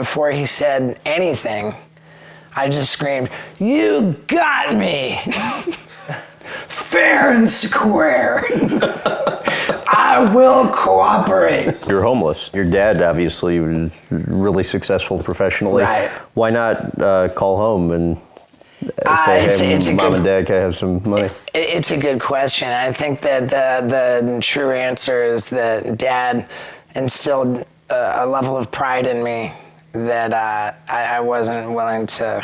before he said anything, I just screamed, "You got me! Fair and square! I will cooperate." You're homeless. Your dad obviously was really successful professionally. Right. Why not call home and say, hey, Mom and Dad, can I have some money? It's a good question. I think that the true answer is that Dad instilled a level of pride in me that I wasn't willing to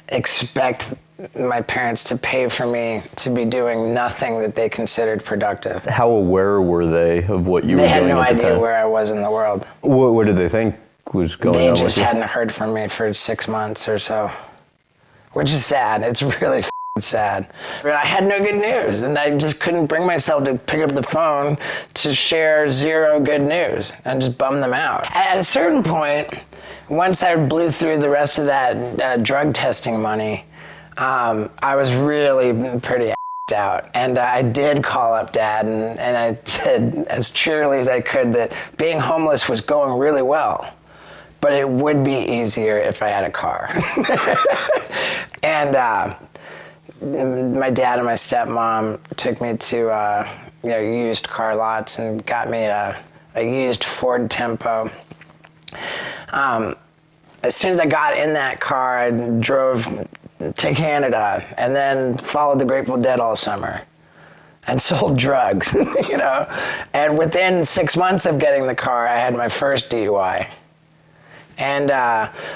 expect my parents to pay for me to be doing nothing that they considered productive. How aware were they of what you were doing at the time? They had no idea where I was in the world. What did they think was going on with you? They just hadn't heard from me for 6 months or so, which is sad. It's really sad. I had no good news, and I just couldn't bring myself to pick up the phone to share zero good news and just bum them out. At a certain point, once I blew through the rest of that drug testing money, I was really pretty out. And I did call up Dad, and I said as cheerily as I could that being homeless was going really well, but it would be easier if I had a car. And my dad and my stepmom took me to used car lots and got me a used Ford Tempo. As soon as I got in that car, I drove to Canada and then followed the Grateful Dead all summer and sold drugs, And within 6 months of getting the car, I had my first DUI. And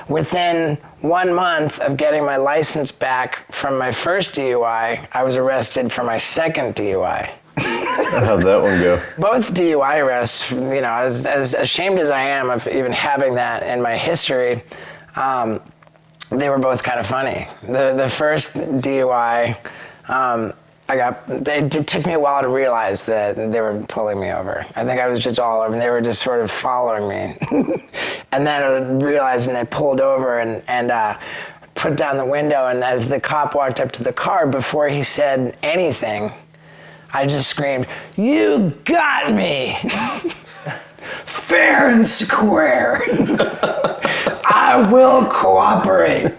within 1 month of getting my license back from my first DUI, I was arrested for my second DUI. How'd that one go? Both DUI arrests, as ashamed as I am of even having that in my history, they were both kind of funny. The first DUI, it took me a while to realize that they were pulling me over. I think I was just all over, and they were just sort of following me. And then I realized, and they pulled over and put down the window, and as the cop walked up to the car, before he said anything, I just screamed, "You got me! Fair and square! I will cooperate."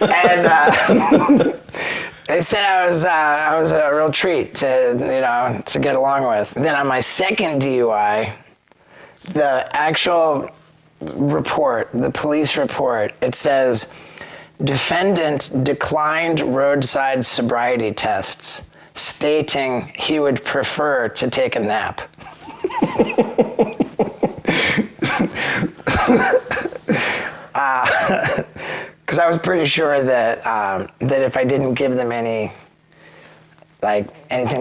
And they said I was a real treat to get along with. Then on my second DUI, the actual report, the police report, it says, "Defendant declined roadside sobriety tests, stating he would prefer to take a nap." Because I was pretty sure that if I didn't give them anything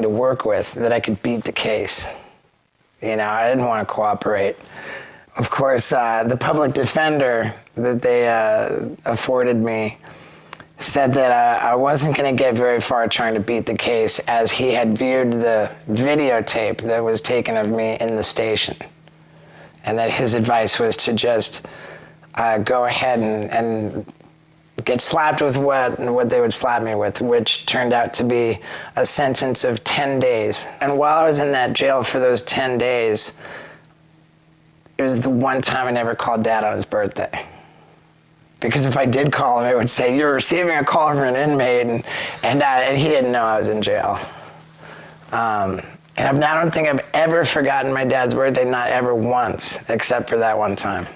to work with, that I could beat the case. I didn't want to cooperate. Of course, the public defender that they afforded me said that I wasn't going to get very far trying to beat the case, as he had viewed the videotape that was taken of me in the station, and that his advice was to just go ahead and get slapped with what they would slap me with, which turned out to be a sentence of 10 days. And while I was in that jail for those 10 days, it was the one time I never called Dad on his birthday. Because if I did call him, it would say, "You're receiving a call from an inmate," and he didn't know I was in jail. And I don't think I've ever forgotten my dad's birthday, not ever once, except for that one time.